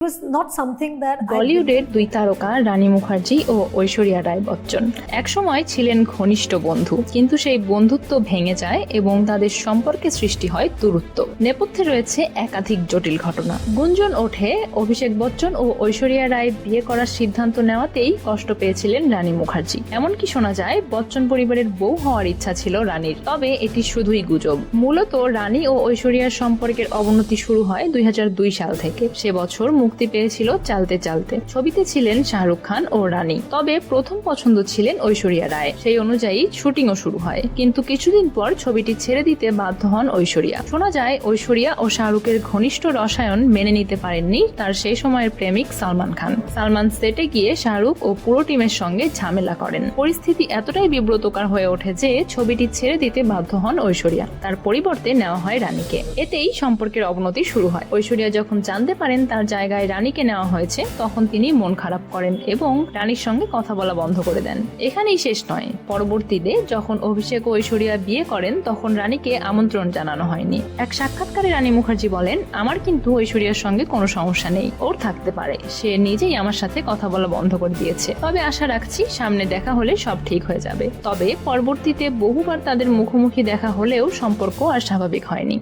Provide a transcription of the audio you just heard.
was not something that বলিউডের দুই তারকা রানী মুখার্জি ও ঐশ্বরিয়া রায় বচ্চন একসময় ছিলেন ঘনিষ্ঠ বন্ধু, কিন্তু সেই বন্ধুত্ব ভেঙে যায় এবং তাদের সম্পর্কে সৃষ্টি হয় দূরত্ব। নেপথ্যে রয়েছে একাধিক জটিল ঘটনা। গুঞ্জন ওঠে অভিষেক বচ্চন ও ঐশ্বরিয়া রায় বিয়ে করার সিদ্ধান্ত নেওয়াতেই কষ্ট পেয়েছিলেন রানী মুখার্জি। এমনকি শোনা যায় বচ্চন পরিবারের বউ হওয়ার ইচ্ছা ছিল রানীর, তবে এটি শুধুই গুজব। মূলত রানী ও ঐশ্বরিয়ার সম্পর্কের অবনতি শুরু হয় 2002 সাল থেকে। সে বছর মুক্তি পেয়েছিল চালতে চালতে। ছবিতে ছিলেন শাহরুখ খান ও রানী, তবে প্রথম পছন্দ ছিলেন ঐশ্বরিয়া রায়। সেই অনুযায়ী শুটিংও শুরু হয়, কিন্তু কিছুদিন পর ছবিটি ছেড়ে দিতে বাধ্য হন ঐশ্বরিয়া। শোনা যায় ঐশ্বরিয়া ও শাহরুখের ঘনিষ্ঠ রসায়ন মেনে নিতে পারেননি তার সেই সময়ের প্রেমিক সালমান খান। সালমান সেটে গিয়ে শাহরুখ ও পুরো টিমের সঙ্গে ঝামেলা করেন। পরিস্থিতি এতটাই বিব্রতকর হয়ে ওঠে যে ছবিটি ছেড়ে দিতে বাধ্য হন ঐশ্বরিয়া। তার পরিবর্তে নেওয়া হয় রানীকে। এতেই সম্পর্কের অবনতি শুরু হয়। ঐশ্বরিয়া যখন জানতে পারেন তার জায়গায় রানীকে নেওয়া হয়েছে, তখন তিনি মন খারাপ করেন এবং রানীর সঙ্গে কথা বলা বন্ধ করে দেন। এখানেই শেষ নয়, পরবর্তীতে যখন অভিষেক ও ঐশ্বরিয়া বিয়ে করেন তখন রানীকে আমন্ত্রণ জানানো হয়নি। এক সাক্ষাৎকারে রানী মুখার্জি বলেন, আমার কিন্তু ঐশ্বরিয়ার সঙ্গে কোনো সমস্যা নেই, ওর থাকতে পারে, সে নিজেই আমার সাথে কথা বলা বন্ধ করে দিয়েছে। তবে আশা রাখছি সামনে দেখা হলে সব ঠিক হয়ে যাবে। তবে পরবর্তীতে বহুবার তাদের মুখোমুখি দেখা হলেও সম্পর্ক আর স্বাভাবিক হয়নি।